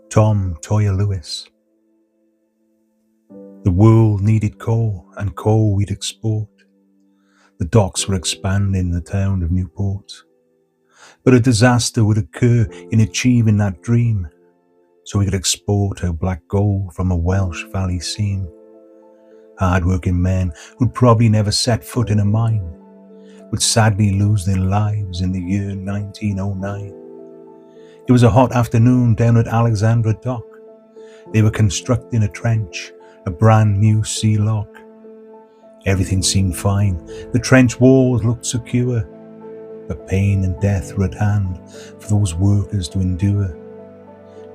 Toya Lewis. The world needed coal, and coal we'd export. The docks were expanding the town of Newport. But a disaster would occur in achieving that dream, so we could export our black gold from a Welsh valley seam. Hard-working men who'd probably never set foot in a mine would sadly lose their lives in the year 1909. It was a hot afternoon down at Alexandra Dock. They were constructing a trench, a brand new sea lock. Everything seemed fine. The trench walls looked secure, but pain and death were at hand for those workers to endure.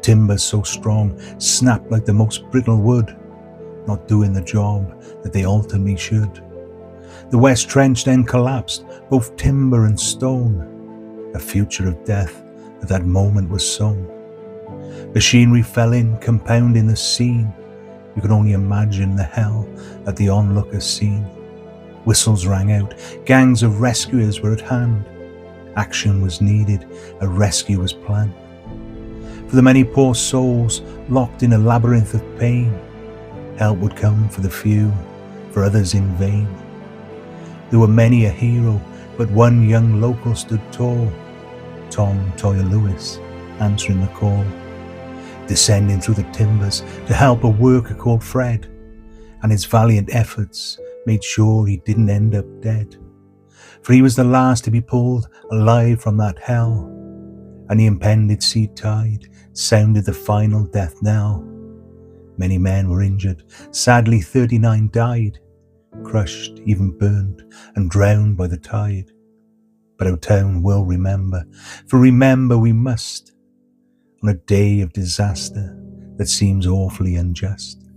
Timbers so strong snapped like the most brittle wood, not doing the job that they ultimately should. The West Trench then collapsed, both timber and stone. A future of death at that moment was sown. Machinery fell in, compounding the scene. You could only imagine the hell that the onlookers seen. Whistles rang out, gangs of rescuers were at hand. Action was needed, a rescue was planned. For the many poor souls locked in a labyrinth of pain, help would come for the few, for others in vain. There were many a hero, but one young local stood tall, Toya Lewis, answering the call, descending through the timbers to help a worker called Fred, and his valiant efforts made sure he didn't end up dead. For he was the last to be pulled alive from that hell, and the impending sea tide sounded the final death knell. Many men were injured, sadly 39 died, crushed, even burned, and drowned by the tide. But our town will remember, for remember we must, on a day of disaster that seems awfully unjust.